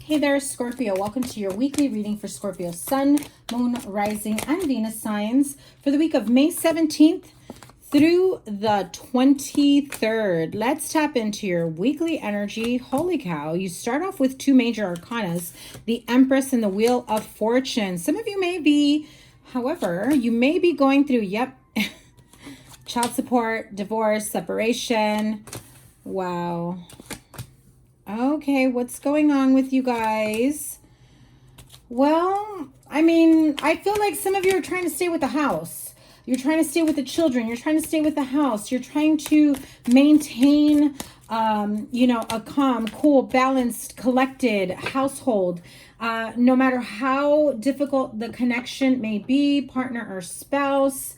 Hey there, Scorpio. Welcome to your weekly reading for Scorpio Sun, Moon, Rising, and Venus signs for the week of May 17th through the 23rd. Let's tap into your weekly energy. Holy cow. You start off with two major arcanas, the Empress and the Wheel of Fortune. Some of you may be, however, you may be going through, child support, divorce, separation. Wow. Okay, what's going on with you guys? Well, I mean, I feel like some of you are trying to stay with the house. You're trying to stay with the children. You're trying to stay with the house. You're trying to maintain, a calm, cool, balanced, collected household. No matter how difficult the connection may be, partner or spouse.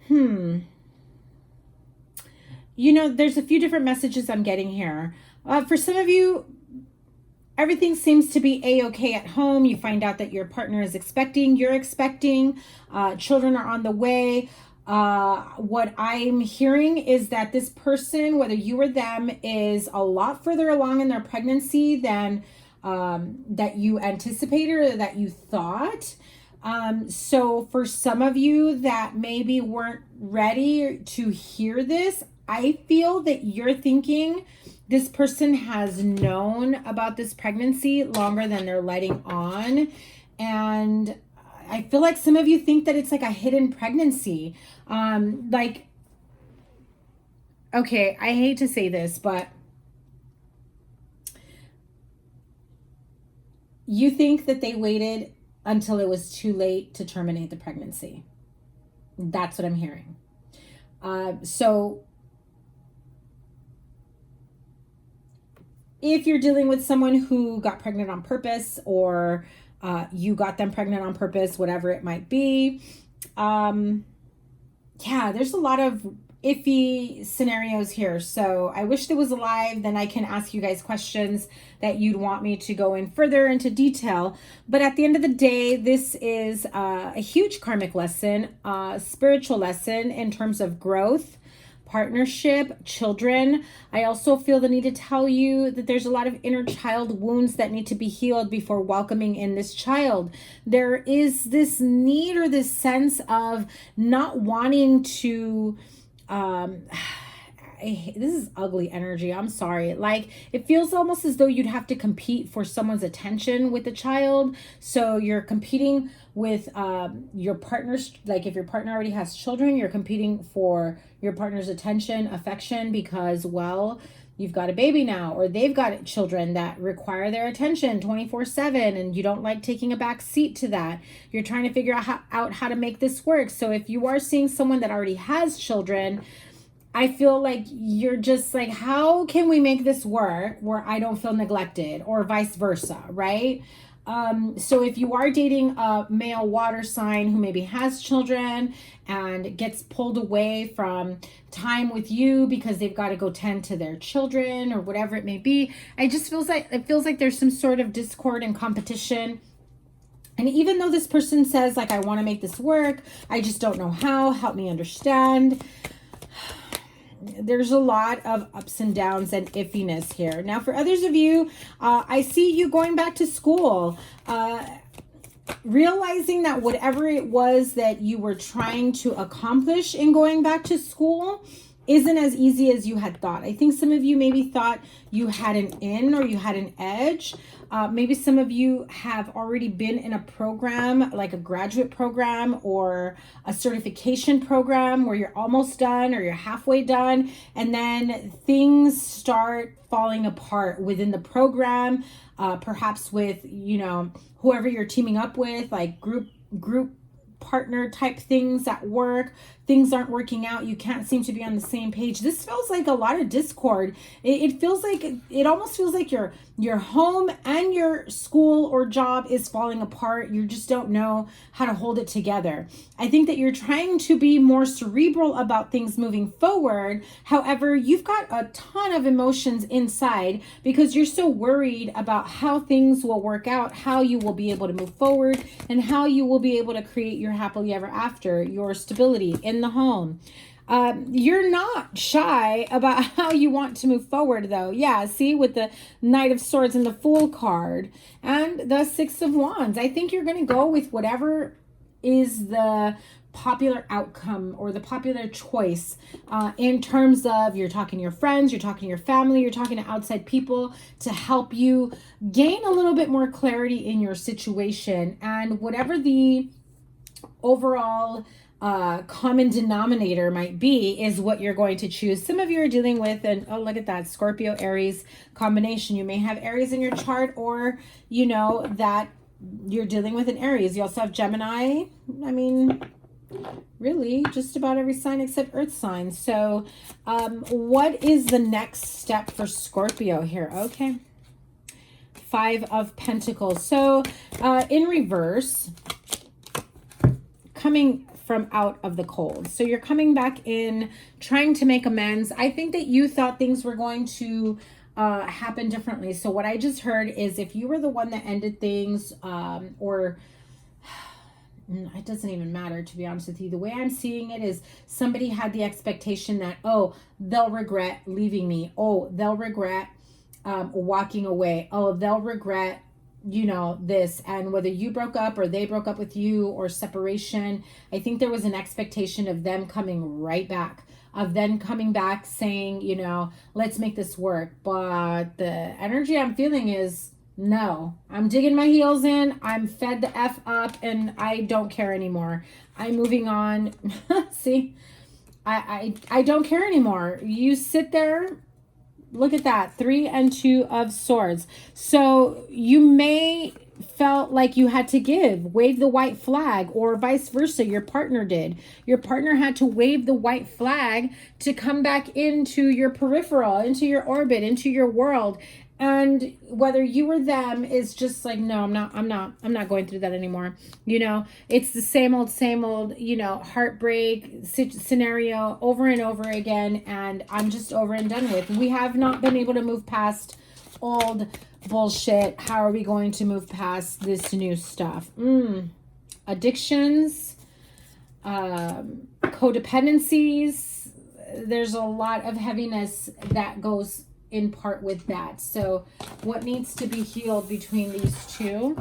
There's a few different messages I'm getting here. For some of you, everything seems to be a-okay at home. You find out that your partner is expecting, you're expecting, children are on the way. What I'm hearing is that this person, whether you or them, is a lot further along in their pregnancy than that you anticipated or that you thought. So for some of you that maybe weren't ready to hear this, I feel that you're thinking this person has known about this pregnancy longer than they're letting on. And I feel like some of you think that it's like a hidden pregnancy. Okay, I hate to say this, but you think that they waited until it was too late to terminate the pregnancy. That's what I'm hearing. So if you're dealing with someone who got pregnant on purpose, or you got them pregnant on purpose, whatever it might be, there's a lot of iffy scenarios here. So I wish it was live, then I can ask you guys questions that you'd want me to go in further into detail. But at the end of the day, this is a huge karmic lesson, spiritual lesson in terms of growth, partnership, children. I also feel the need to tell you that there's a lot of inner child wounds that need to be healed before welcoming in this child. There is this need or this sense of not wanting to, this is ugly energy. I'm sorry. Like, it feels almost as though you'd have to compete for someone's attention with the child. So you're competing with your partner's, like if your partner already has children, you're competing for your partner's attention, affection, because, well, you've got a baby now, or they've got children that require their attention 24/7, and you don't like taking a back seat to that. You're trying to figure out how to make this work. So if you are seeing someone that already has children, I feel like you're just like, how can we make this work where I don't feel neglected, or vice versa, right? So if you are dating a male water sign who maybe has children and gets pulled away from time with you because they've got to go tend to their children or whatever it may be, it feels like there's some sort of discord and competition. And even though this person says, like, I want to make this work, I just don't know how, help me understand, there's a lot of ups and downs and iffiness here. Now, for others of you, I see you going back to school, realizing that whatever it was that you were trying to accomplish in going back to school isn't as easy as you had thought. I think some of you maybe thought you had an in, or you had an edge. Maybe some of you have already been in a program, like a graduate program or a certification program, where you're almost done or you're halfway done, and then things start falling apart within the program, perhaps with, whoever you're teaming up with, like group partner type things at work. Things aren't working out. You can't seem to be on the same page. This feels like a lot of discord. It feels like, it almost feels like your home and your school or job is falling apart. You just don't know how to hold it together. I think that you're trying to be more cerebral about things moving forward. However, you've got a ton of emotions inside because you're so worried about how things will work out, how you will be able to move forward, and how you will be able to create your happily ever after, your stability in the home. You're not shy about how you want to move forward, though. Yeah, see, with the Knight of Swords and the Fool card and the Six of Wands, I think you're going to go with whatever is the popular outcome or the popular choice in terms of you're talking to your friends, you're talking to your family, you're talking to outside people to help you gain a little bit more clarity in your situation. And whatever the overall common denominator might be is what you're going to choose. Some of you are dealing with an, oh, look at that, Scorpio Aries combination. You may have Aries in your chart, or you know that you're dealing with an Aries. You also have Gemini. I mean, really just about every sign except Earth sign. So what is the next step for Scorpio here? Okay, Five of Pentacles. So in reverse, coming from out of the cold. So you're coming back in, trying to make amends. I think that you thought things were going to happen differently. So what I just heard is if you were the one that ended things, or it doesn't even matter, to be honest with you. The way I'm seeing it is somebody had the expectation that, oh, they'll regret leaving me. Oh, they'll regret walking away. Oh, they'll regret, you know, this. And whether you broke up or they broke up with you or separation, I think there was an expectation of them coming right back, of them coming back saying, you know, let's make this work. But the energy I'm feeling is, no, I'm digging my heels in. I'm fed the F up and I don't care anymore. I'm moving on. See, I don't care anymore. You sit there. Look at that. 3 and 2 of Swords. So you may felt like you had to wave the white flag, or vice versa. Your partner did. Your partner had to wave the white flag to come back into your peripheral, into your orbit, into your world. And whether you or them is just like, no, I'm not going through that anymore. You know, it's the same old, you know, heartbreak scenario over and over again. And I'm just over and done with. We have not been able to move past old bullshit. How are we going to move past this new stuff? Addictions, codependencies. There's a lot of heaviness that goes in part with that. So what needs to be healed between these two?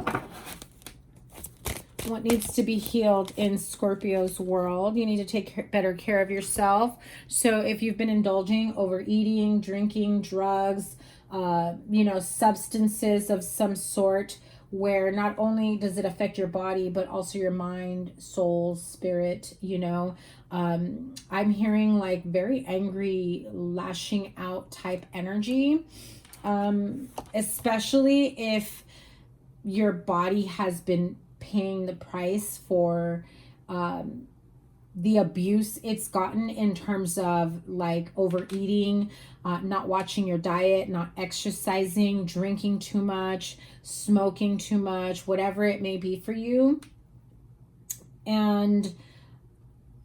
What needs to be healed in Scorpio's world? You need to take better care of yourself. So if you've been indulging, overeating, drinking, drugs, you know, substances of some sort, where not only does it affect your body, but also your mind, soul, spirit, you know. I'm hearing like very angry, lashing out type energy, especially if your body has been paying the price for the abuse it's gotten in terms of like overeating, not watching your diet, not exercising, drinking too much, smoking too much, whatever it may be for you. And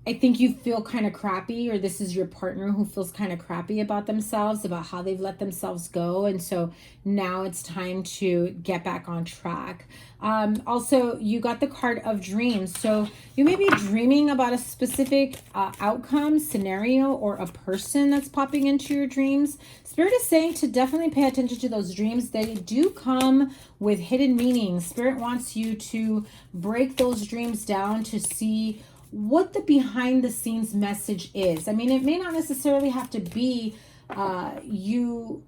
I think you feel kind of crappy, or this is your partner who feels kind of crappy about themselves, about how they've let themselves go. And so now it's time to get back on track. Also, you got the card of dreams. So you may be dreaming about a specific outcome, scenario, or a person that's popping into your dreams. Spirit is saying to definitely pay attention to those dreams. They do come with hidden meanings. Spirit wants you to break those dreams down to see what the behind the scenes message is. I mean, it may not necessarily have to be you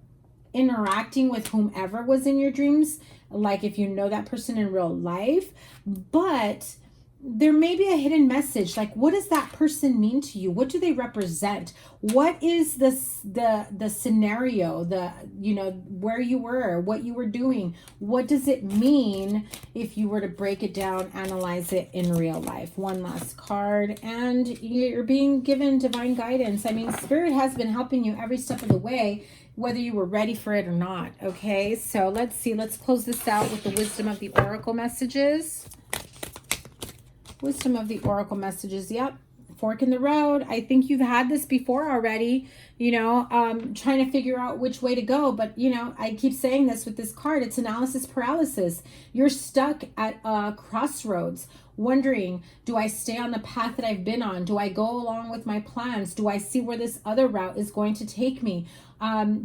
interacting with whomever was in your dreams, like if you know that person in real life, but there may be a hidden message. Like, what does that person mean to you? What do they represent? What is the scenario, you know, where you were, what you were doing? What does it mean if you were to break it down, analyze it in real life? One last card, and you're being given divine guidance. I mean, Spirit has been helping you every step of the way, whether you were ready for it or not. Okay, so let's see. Let's close this out with the wisdom of the oracle messages. Wisdom of the oracle messages. Yep. fork in the road. I think you've had this before already, you know, trying to figure out which way to go. But, you know, I keep saying this with this card, it's analysis paralysis. You're stuck at a crossroads, wondering, do I stay on the path that I've been on? Do I go along with my plans? Do I see where this other route is going to take me?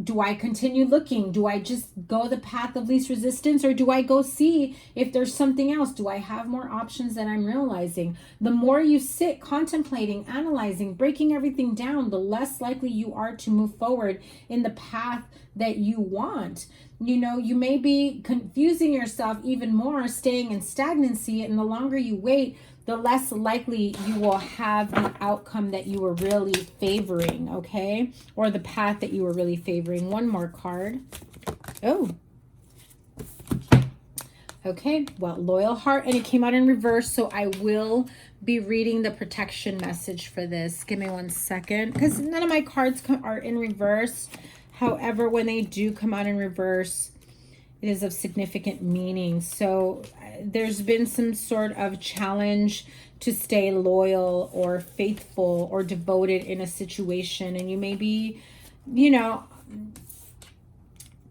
Do I continue looking? Do I just go the path of least resistance, or do I go see if there's something else? Do I have more options than I'm realizing? The more you sit contemplating, analyzing, breaking everything down, the less likely you are to move forward in the path that you want. You know, you may be confusing yourself even more, staying in stagnancy, and the longer you wait, the less likely you will have the outcome that you were really favoring, okay? Or the path that you were really favoring. One more card. Oh. Okay, well, loyal heart, and it came out in reverse, so I will be reading the protection message for this. Give me 1 second, because none of my cards are in reverse. However, when they do come out in reverse, it is of significant meaning. So there's been some sort of challenge to stay loyal or faithful or devoted in a situation. And you may be, you know,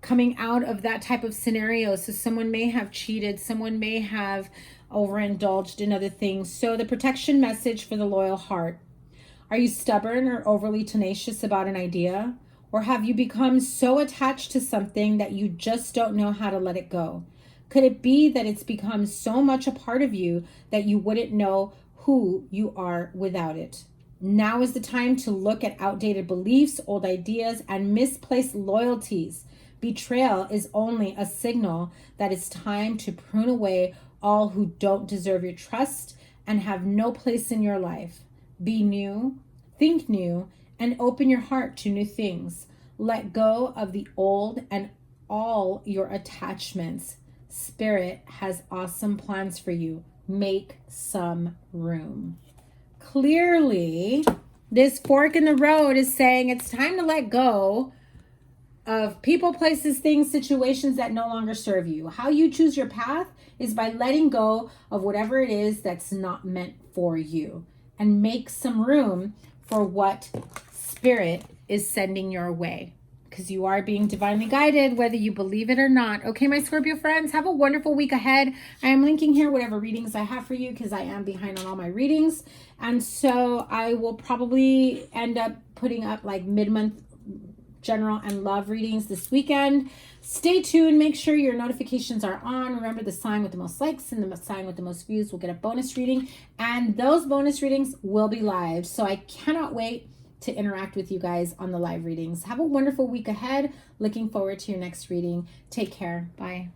coming out of that type of scenario. So someone may have cheated. Someone may have overindulged in other things. So the protection message for the loyal heart. Are you stubborn or overly tenacious about an idea? Or have you become so attached to something that you just don't know how to let it go? Could it be that it's become so much a part of you that you wouldn't know who you are without it? Now is the time to look at outdated beliefs, old ideas, and misplaced loyalties. Betrayal is only a signal that it's time to prune away all who don't deserve your trust and have no place in your life. Be new, think new, and open your heart to new things. Let go of the old and all your attachments. Spirit has awesome plans for you. Make some room. Clearly, this fork in the road is saying it's time to let go of people, places, things, situations that no longer serve you. How you choose your path is by letting go of whatever it is that's not meant for you, and make some room for what Spirit is sending your way, because you are being divinely guided, whether you believe it or not. Okay, my Scorpio friends, have a wonderful week ahead. I am linking here whatever readings I have for you, because I am behind on all my readings. And so I will probably end up putting up like mid-month general and love readings this weekend. Stay tuned. Make sure your notifications are on. Remember, the sign with the most likes and the sign with the most views will get a bonus reading. And those bonus readings will be live. So I cannot wait to interact with you guys on the live readings. Have a wonderful week ahead. Looking forward to your next reading. Take care. Bye.